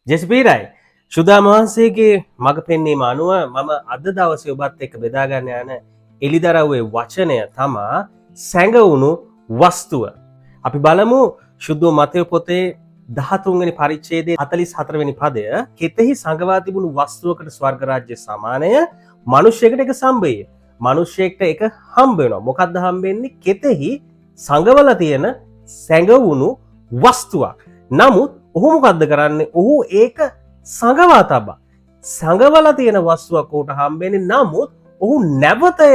ජෙස්පීරයි ශුදා මහන්සේගේ මඟ පෙන්වීම අනුව මම අද දවසේ ඔබත් එක්ක බෙදා ගන්න යන එලිදරව්වේ වචනය තමා සැඟවුණු වස්තුව. අපි බලමු ශුද්ධ මතෙව් පොතේ 13 වෙනි පරිච්ඡේදයේ 44 වෙනි පදය. කෙතෙහි සඟවා තිබුණු වස්තුවකට ස්වර්ග රාජ්‍ය සමානය මිනිසෙකුට එක සම්බෙය. මිනිසෙක්ට එක හම්බ වෙනවා. මොකක්ද හම්බෙන්නේ? කෙතෙහි සඟවලා තියෙන සැඟවුණු වස්තුවක්. නමුත් ඔහු මොකක්ද කරන්නේ? ඔහු ඒක සඟවා තබා. සඟවලා තියෙන වස්තුවක් උට හම්බෙන්නේ. නමුත් ඔහු නැවතය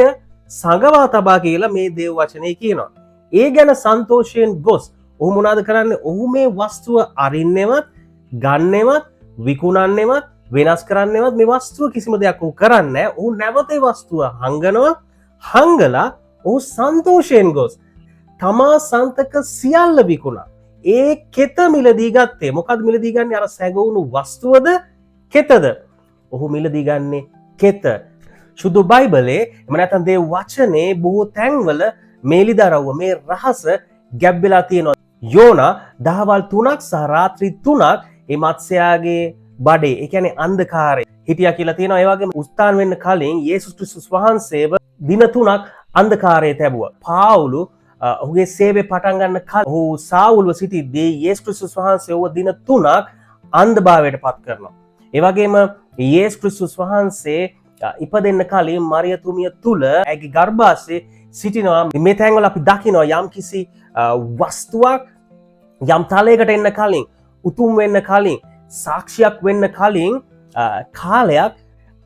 සඟවා තබා කියලා මේ දේව වචනේ කියනවා. ඒ ගැන සන්තෝෂයෙන් ගොස් ඔහු මොනවද කරන්නේ? ඔහු මේ වස්තුව අරින්නේවත්, ගන්නේවත්, විකුණන්නේවත්, වෙනස් කරන්නේවත් මේ වස්තුව කිසිම දෙයක් ඔහු කරන්නේ නැහැ. ඔහු නැවත ඒ වස්තුව හංගනවා. හංගලා ඔහු සන්තෝෂයෙන් ගොස් තමා සන්තක සියල්ල විකුණා. ඒ කෙත මිලදී ගත්තේ. මොකද මිලදී ගන්නේ? අර සැඟවුණු වස්තුවද කෙතද? ඔහු මිලදී ගන්නේ කෙත. සුදු බයිබලේ එම නැත්නම් දේ වචනේ බොහෝ තැන්වල මේලිදරව්ව මේ රහස ගැබ් වෙලා තියෙනවා. යෝනා දහවල් 3ක් සහ රාත්‍රී 3ක් මේ මත්ස්‍යයාගේ බඩේ, ඒ කියන්නේ අන්ධකාරයේ හිටියා කියලා තියෙනවා. ඒ වගේම උස්තාන වෙන්න කලින් යේසුස් ක්‍රිස්තුස් වහන්සේව දින 3ක් අන්ධකාරයේ තැබුවා. පාවුලු ඔහුගේ සේවය පටන් ගන්න කලින් ඔහු සාවුල්ව සිටිද්දී යේසුස් ක්‍රිස්තුස් වහන්සේ ඔහු දින 3ක් අන්ධභාවයට පත් කරනවා. ඒ වගේම යේසුස් ක්‍රිස්තුස් වහන්සේ ඉපදෙන්න කලින් මරියතුමිය තුල ඇගේ ගර්භාෂයේ සිටිනවා. මේ තැන්වල අපි දකිනවා යම් කිසි වස්තුවක් යම් තලයකට එන්න කලින්, උතුම් වෙන්න කලින්, සාක්ෂියක් වෙන්න කලින් කාලයක්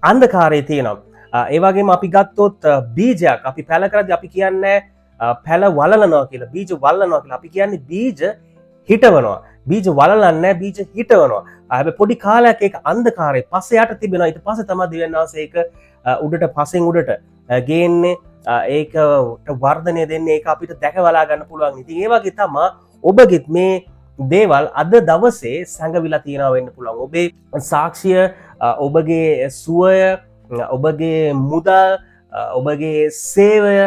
අන්ධකාරයේ තියෙනවා. ඒ වගේම අපි ගත්තොත් බීජයක් අපි පැල කරද්දී අපි කියන්නේ පැල වලලනවා කියලා, බීජ වලලනවා කියලා. අපි කියන්නේ බීජ හිටවනවා. බීජ වලලන්නේ නැහැ, බීජ හිටවනවා. හැබැයි පොඩි කාලයක් ඒක අන්ධකාරයේ පස්සේ යට තිබෙනවා. ඊට පස්සේ තමයි දිවෙන්නාසේ ඒක උඩට පසෙන් උඩට ගේන්නේ. ඒක වර්ධනය දෙන්නේ. ඒක අපිට දැකවලා ගන්න පුළුවන්. ඉතින් ඒ වගේ තමයි ඔබගෙත් මේ දේවල් අද දවසේ සැඟවිලා තියෙනවා වෙන්න පුළුවන්. ඔබේ සාක්ෂිය, ඔබගේ සුවය, ඔබගේ මුදල්, ඔබගේ සේවය.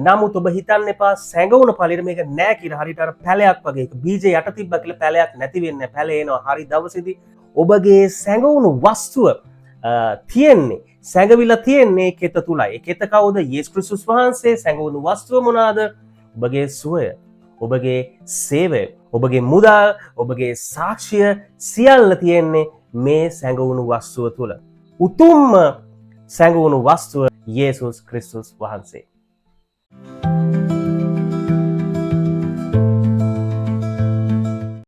නමුත් ඔබ හිතන්න එපා සැඟවුණ ඵලෙට මේක නෑ කියලා. හරියට අර පැලයක් වගේ. ඒක බීජය යට තිබ්බා කියලා පැලයක් නැති වෙන්නේ. පැල එනවා හරි දවසේදී. ඔබගේ සැඟවුණු වස්තුව තියෙන්නේ, සැඟවිලා තියෙන්නේ කෙත තුලයි. ඒ කෙත කවුද? යේසුස් ක්‍රිස්තුස් වහන්සේ. සැඟවුණු වස්තුව මොනවාද? ඔබගේ සුවය, ඔබගේ සේවය, ඔබගේ මුදල්, ඔබගේ සාක්ෂිය සියල්ල තියෙන්නේ මේ සැඟවුණු වස්තුව තුල. උතුම්ම සැඟවුණු වස්තුව යේසුස් ක්‍රිස්තුස් වහන්සේ.